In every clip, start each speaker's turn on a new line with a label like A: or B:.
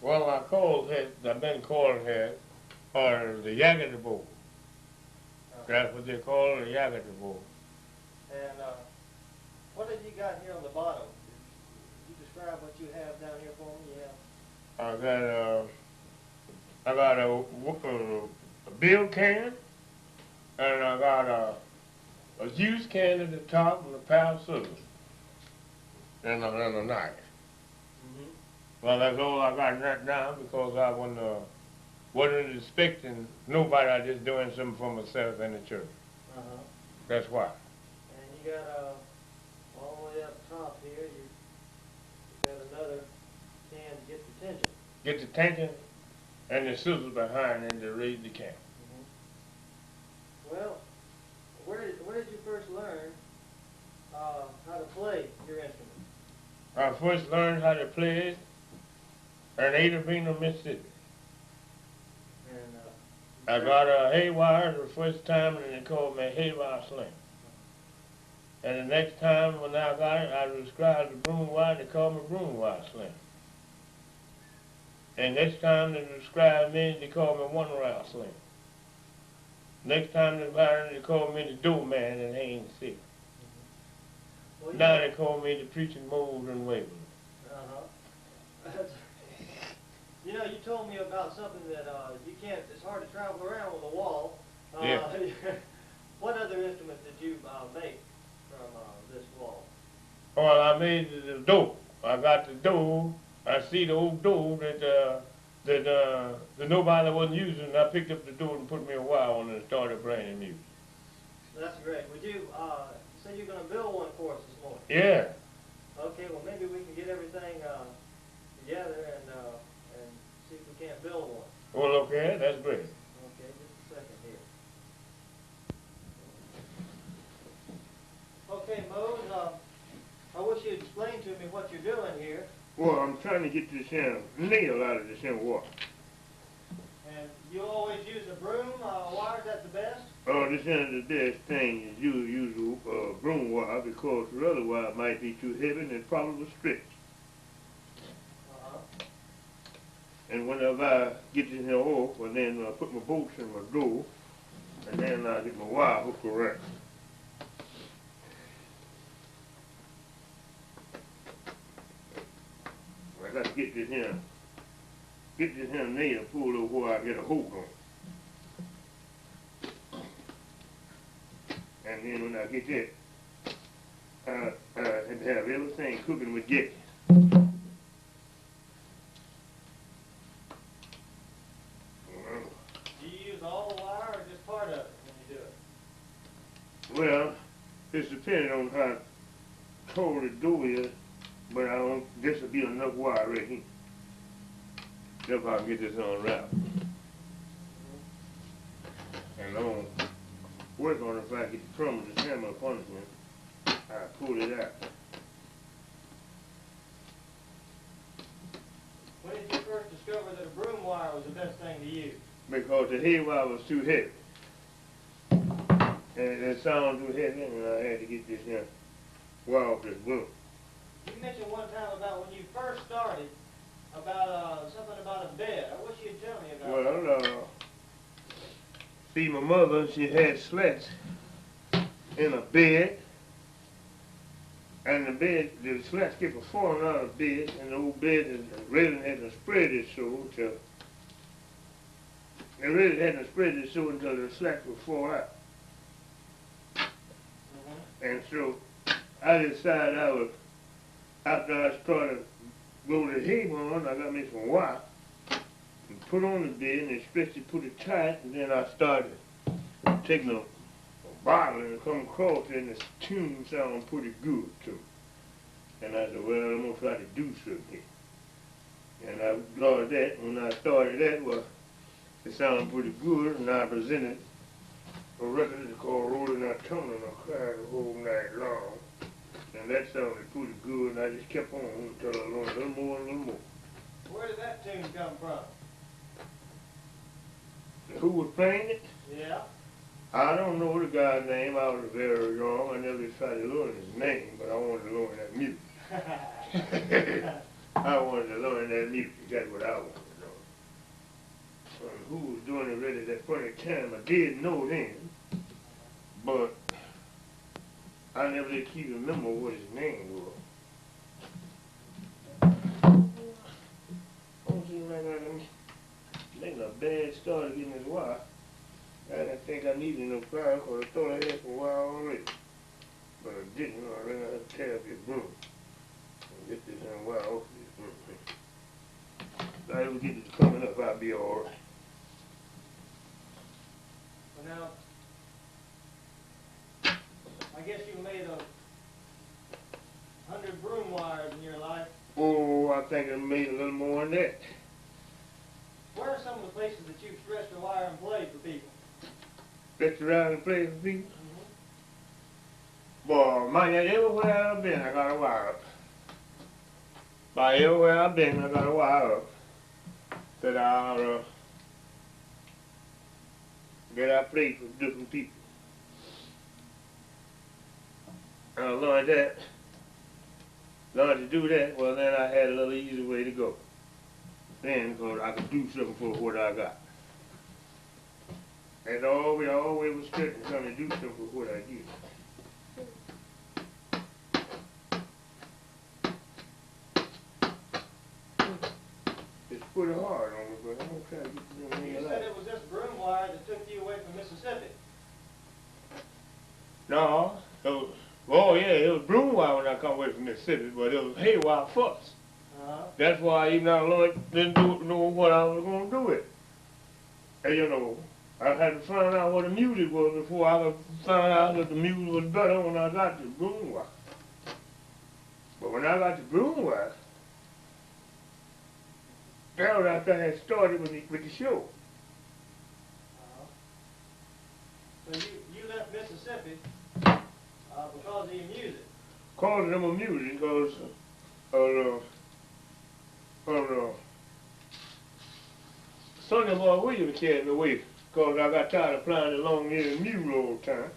A: Well, I called it, I've been calling it, or the Yagata bowl. That's what they call it, the Yagata bowl.
B: And what have you got here on the bottom? Could you describe what you have down here for me?
A: I got a bill can, and I got a juice can at the top and a pound of sugar, and a knife.
B: Mm-hmm.
A: Well, that's all I got right now because I wasn't expecting nobody. I just doing something for myself and the church.
B: Uh-huh.
A: That's why.
B: And you got all the way up top here, you got another can to get the tension.
A: Get the tension and the scissors behind it to read the can.
B: Mm-hmm. Well, where did you first learn how to play your instrument?
A: I first learned how to play it in Ada, Mississippi.
B: And
A: I got a haywire the first time, and they called me haywire sling. And the next time when I got it, I described the broom wire, they called me broom wire sling. And next time they described me, they called me one wire sling. Next time they called me the doorman in Haines City.
B: well,
A: Now they call me the preaching mold in Waverly.
B: Uh-huh. You know, you told me about something that you can't, it's hard to travel around with a wall.
A: Yeah.
B: What other instruments did you make from this wall?
A: Well, I made the door. I got the door. I see the old door that nobody wasn't using. I picked up the door and put me a wire on it and started playing music.
B: That's great. Would you say you're going to build one for us this morning?
A: Yeah.
B: Okay, well maybe we can get everything together and see if we can't build one.
A: Well, okay, that's great.
B: Okay, just a second here. Okay, Mose, I wish you'd explain to me what you're doing here.
A: Well, I'm trying to get this nail out of this water.
B: And you always use a broom wire, is that the best?
A: Oh, this the best thing is you use broom wire because the other wire might be too heavy and it probably will stretch.
B: Uh-huh.
A: And whenever I get this here off, and then I put my bolts in my door, and then I get my wire hooked correct. I got to get this here nail pulled over where I get a hook on. And then when I get that, I have to have everything cooking with gas.
B: Do you use all the wire or just part of it when you do it?
A: Well, it's depending on how cold the door is, but I don't, this will be enough wire right here. That's how I can get this unwrapped. And I don't work on it if I get the crumb of the hammer upon it, I pull it out.
B: When did you first discover that a broom wire was the best thing to use?
A: Because the head wire was too heavy. And it sounded too heavy, and I had to get this wire off this broom.
B: You mentioned one time about when you first started, about something about a bed. I wish you'd tell me about that.
A: Well, see, my mother, she had slats in a bed, and the slats kept falling out of the bed, and the old bed, the railing hadn't spread it so until the slats would fall out.
B: Mm-hmm.
A: And so I decided after I started going to the hay barn, I got me some wire and put on the bed and especially put it tight, and then I started taking a bottle and come across it, and the tune sounded pretty good too. And I said, well, I'm going to try to do something here. And I started that. When I started that, well, it sounded pretty good, and I presented a record called Rolling Out Tunnel, and I cried the whole night long. And that sounded pretty good, and I just kept on until I learned a little more and a little more.
B: Where did that tune come from?
A: Who was playing it?
B: Yeah.
A: I don't know the guy's name. I was very young. I never tried to learn his name, but I wanted to learn that music. I wanted to learn that music. That's what I wanted. did know then, but I never did keep remember what his name was. Don't seem like I'm making a bad start getting this wire. I didn't think I needed no pliers because I thought I had some wire already. But I didn't. I ran out to tear up this broom and get this wire off this broom. If I ever get this coming up, I'll be all right.
B: Well, now, I guess you made 100 broom wires in your life.
A: Oh, I think I made a little more than that.
B: Where are some of the places that you've stretched a wire and played for people?
A: Stretched around and played for people?
B: Mm-hmm.
A: Boy, man, everywhere I've been, I got a wire up. By everywhere I've been, I got a wire up that I played for different people. And I learned to do that, well then I had a little easier way to go. Then, because I could do something for what I got. And I always was trying to do something for what I get. It's pretty hard on me, but I'm going to try to get them in
B: You said it was this broom wire that took you away from Mississippi.
A: No, it was broom wire when I come away from Mississippi, but it was hay wire first. That's why even I learned, didn't know what I was going to do with it. And you know, I had to find out what the music was before I could find out that the music was better when I got the broom wire. But when I got the broom wire, that was after I had started with the show.
B: So you left Mississippi because of your music?
A: Because of my music, because Sonny Boy Williams carried me away because I got tired of playing the long ear mule all the time.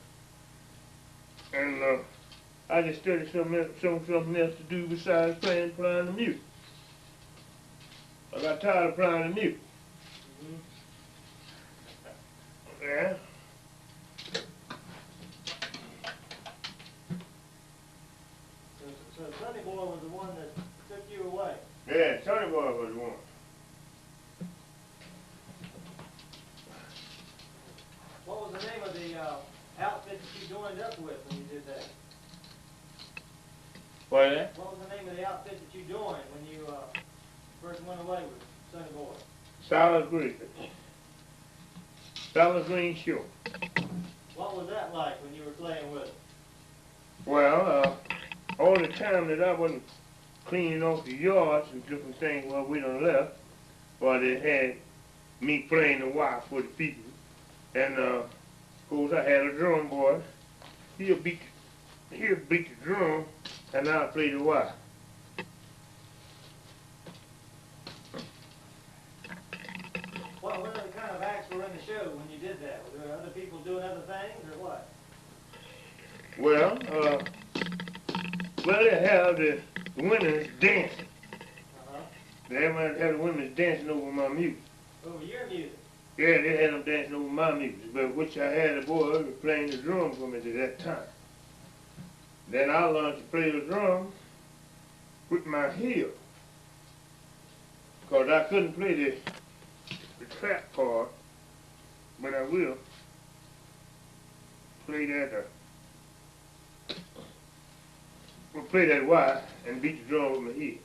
A: And I just studied something else to do besides playing the music. I got tired of playing the music. Mm-hmm. Yeah.
B: So Sonny Boy was the one that took you away?
A: Yeah, Sonny Boy was the one.
B: What was the name of the outfit that you joined up with when you did that?
A: What is that?
B: What was the name of the outfit that you joined when you first went away with Sonny Boy?
A: Solid Green. Solid Green Show.
B: What was that like when you were playing with it?
A: Well, all the time that I wasn't cleaning off the yards and different things while we done left, but it had me playing the wire for the people. And of course I had a drum boy. He'll beat the drum and I'll play the wire.
B: What other kind of acts were in the show when you did that? Were there other people doing other things or what?
A: Well, they have the women's dancing. They might have the women dancing over my music.
B: Over your music?
A: Yeah, they had them dancing over my music, but which I had a boy playing the drum for me at that time. Then I learned to play the drum with my heel, because I couldn't play the trap part, but I will play that. We'll play that wire and beat the drum with my heel.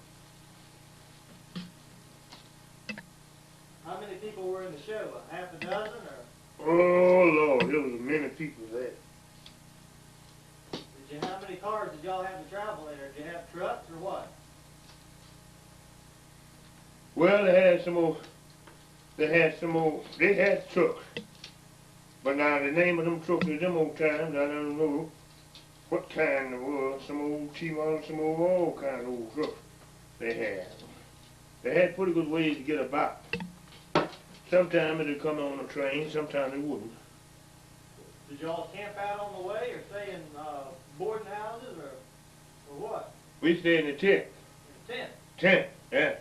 B: How many people were in the show? Half a dozen or?
A: Oh Lord, there was many people there.
B: How many cars did y'all have to travel in? Or did you have trucks or what?
A: Well, they had trucks. But now the name of them trucks in them old times, I don't know what kind it was. Some old T-model, some old all kind of old trucks they had. They had pretty good ways to get about. Sometimes it'd come on a train, sometimes it wouldn't.
B: Did y'all camp out on the way or stay in boarding houses or what?
A: We stayed in the tent.
B: In a tent?
A: Tent, yeah.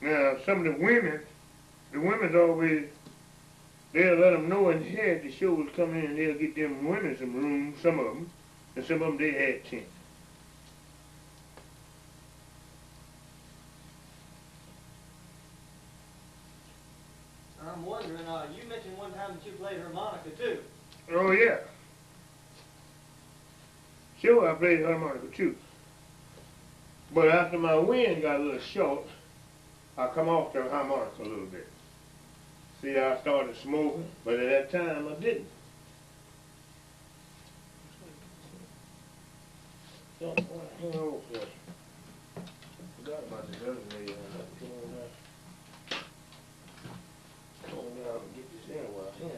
A: Now, some of the women's always, they'll let them know in here the show was coming in, and they'll get them women some room, some of them, and some of them they had tent.
B: I'm wondering, you mentioned one time that you played harmonica too.
A: Oh yeah. Sure, I played harmonica too. But after my wind got a little short, I come off the harmonica a little bit. See, I started smoking, but at that time I didn't. Hang on, sir. Forgot about this other lady. Come on down and get this in while I can.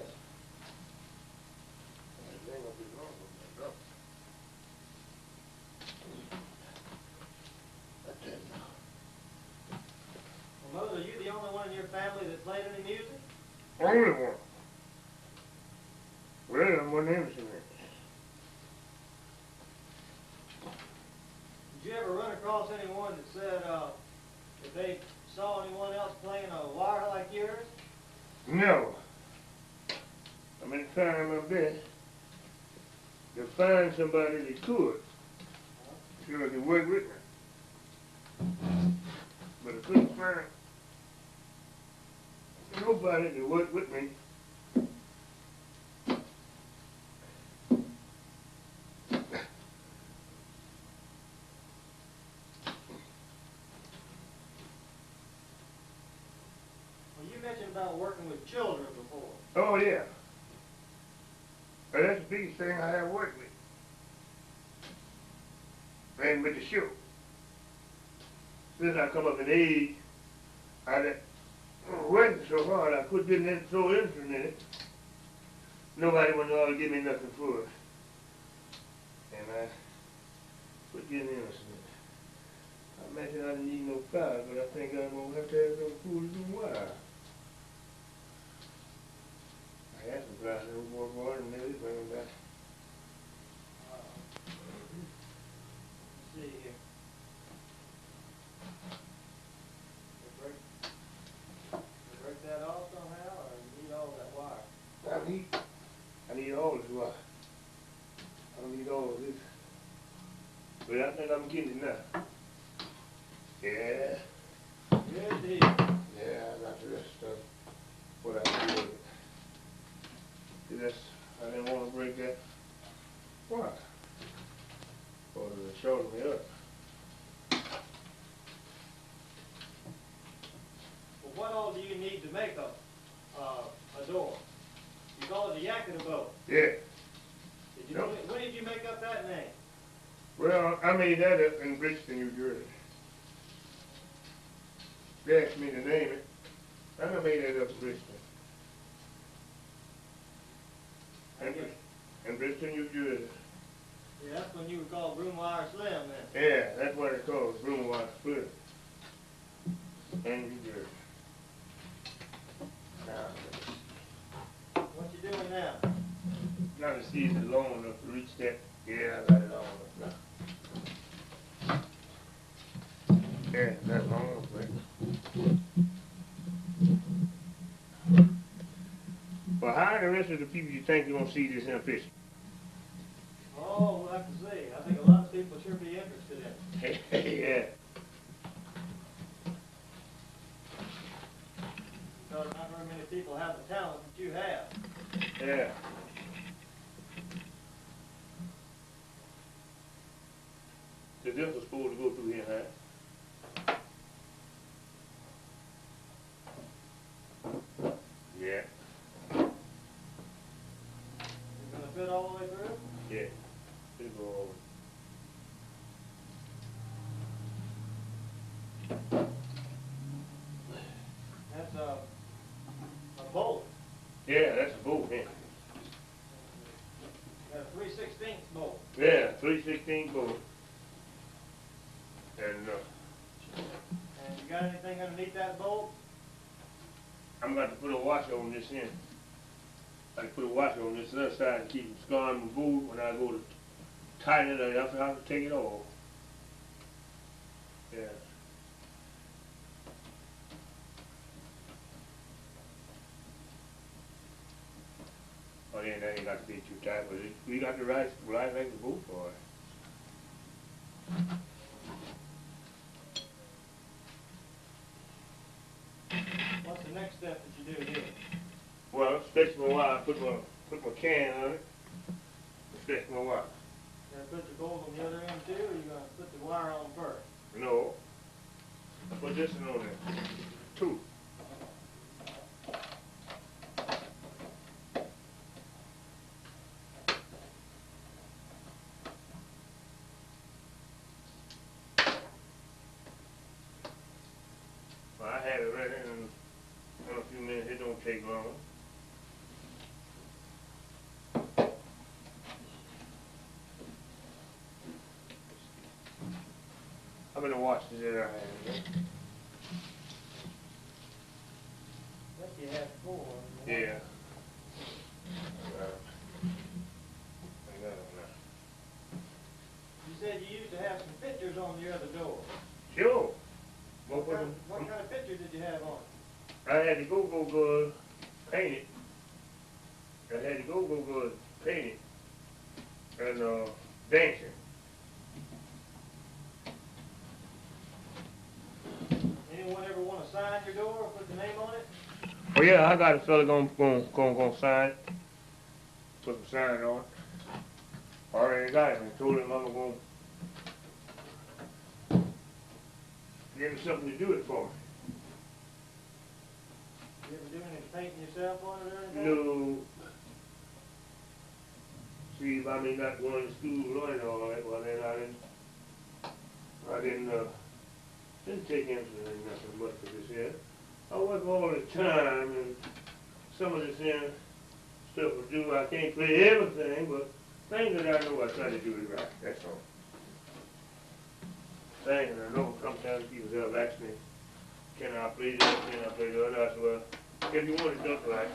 A: This ain't gonna be long with that, That's it now.
B: Well, Moses, are you the only one in your family that played any music?
A: Only one. Well, I'm one instrument.
B: Did you ever run across anyone that said if they saw anyone else playing a wire like yours?
A: No. I mean, trying my best to find somebody that could. Sure, they work with me. But I couldn't find nobody that worked with me.
B: Well, you mentioned about working with children before.
A: Oh, yeah. But that's the biggest thing I have worked with. And with the show. Since I come up in age, I worked so hard I quit getting so interested in it. Nobody would know to give me nothing for it. And I quit getting interested in it. I imagine I didn't need no cars, but I think I'm going to have some food and wire. I had some flies in the war and maybe bring them back.
B: Let's see here. You break that off somehow, or you need all that wire?
A: I need all this wire. I don't need all of this. But I think I'm getting it now. Yeah.
B: Good deal.
A: Yeah, I got the rest of what I can do with it. See, I didn't want to break that wire. Or it shortened me up.
B: Well, what all do you need to make a door? You call it a yaketa boat.
A: Yeah.
B: When did you make up that name?
A: Well, I made that up in Brixton, New Jersey. They asked me to name it. I made that up in Brixton. In Brixton, New Jersey.
B: Yeah, that's when you were called Broom Wire Slim then.
A: Yeah, that's what it's called, Broom Wire Slim. In New Jersey.
B: What you doing now?
A: Now the season long enough to reach that. Yeah, I got it long enough now. Yeah, that's long enough, right? Well, how are the rest of the people you think you gonna see this in a picture?
B: Oh, we'll have to see. I think a lot of people sure be interested in it.
A: Yeah.
B: Because not very many people have the talent that you have.
A: Yeah. The this was supposed to go through here, huh? Yeah.
B: It's going to fit all the way through?
A: Yeah. It'll go over.
B: That's a bolt.
A: Yeah, that's a bolt, yeah.
B: Got a 3/16 bolt.
A: Yeah, 3/16 bolt. And
B: And you got anything underneath that bolt?
A: I'm going to put a washer on this end. I can put a washer on this other side and keep from scarring my boot when I go to tighten it. I have to take it off. Yeah. Well, then that ain't got to be too tight, but we got the right length of boot for it.
B: What's the next step that you do here?
A: Well, stretch my wire, put my can on it, stretch my wire.
B: You gonna put the bolt on the other end too, or you gonna put the wire on first?
A: No, I put this one on there, two. Well, I have it ready in a few minutes. It don't take long. How many watches did I have?
B: I think you have 4.
A: Yeah. I got it now.
B: You said you used to have some pictures on the other door.
A: Sure.
B: What kind of picture did you have on it?
A: I had the go-go girl painted. And dancing.
B: Anyone ever want to sign your door or put the name on it?
A: Oh yeah, I got a fella gonna sign. Put some sign on it. Already got it. I told him I'm gonna give him something to do it for me.
B: You ever do any painting yourself on it or anything?
A: No. See, if I may not going to school learning all that, well then I didn't take interest in nothing much for this here. I work all the time, and some of this here stuff I do, I can't play everything, but things that I know I try to do it right, that's all. Things that I know, sometimes people have asked me, can I play this, can I play the other? I said, well, if you want it done right,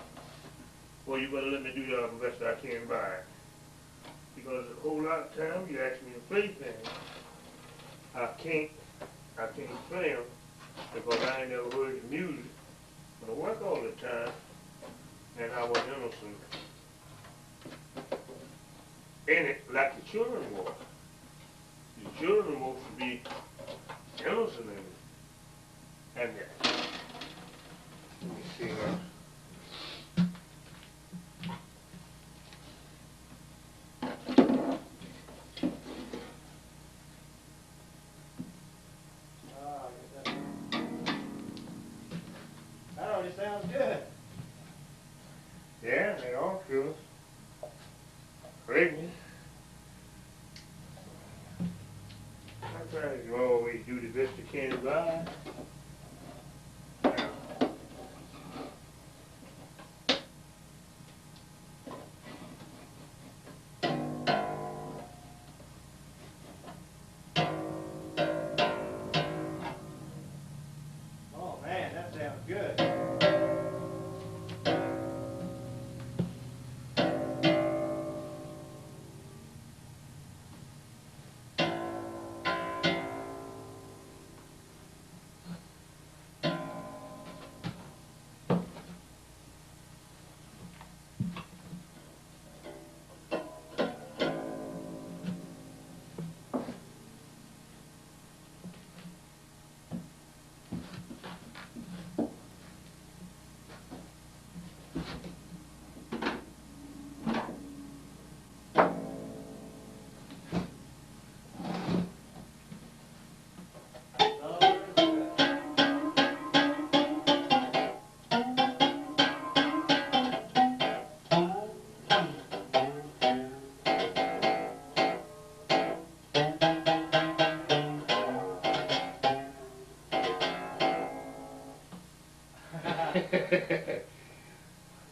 A: well, you better let me do the best I can by it. Because a whole lot of times you ask me to play things, I can't play them because I ain't never heard the music. But I work all the time, and I was innocent in it like the children were. The children were supposed to be innocent in it. And let me see now.
B: That already sounds good.
A: Yeah, they all true. Crazy. I try to always do the best I can by.
B: Oh man, that sounds good.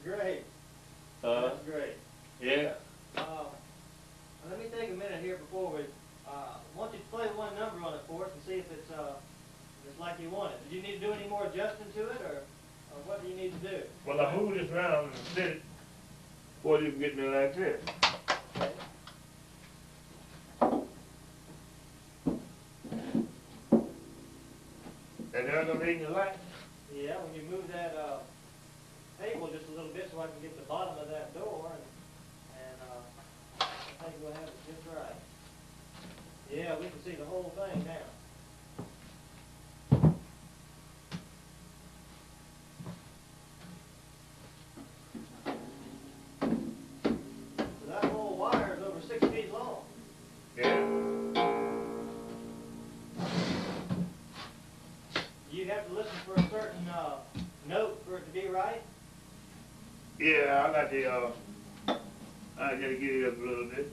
B: Great. That's great.
A: Yeah.
B: Let me take a minute here before we. I want you to play one number on it for us and see if it's like you want it. Do you need to do any more adjusting to it, or what do you need to do?
A: Well, I move this around and sit it before you can get me like this.
B: Okay.
A: And then I'm gonna read the light.
B: Yeah, when you move that table just a little bit so I can get the bottom of that door. And think we'll have it just right. Yeah, we can see the whole thing now. So that whole wire is over 6 feet long.
A: Yeah.
B: You have to listen for a certain note for it to be right.
A: Yeah, I gotta get it up a little bit.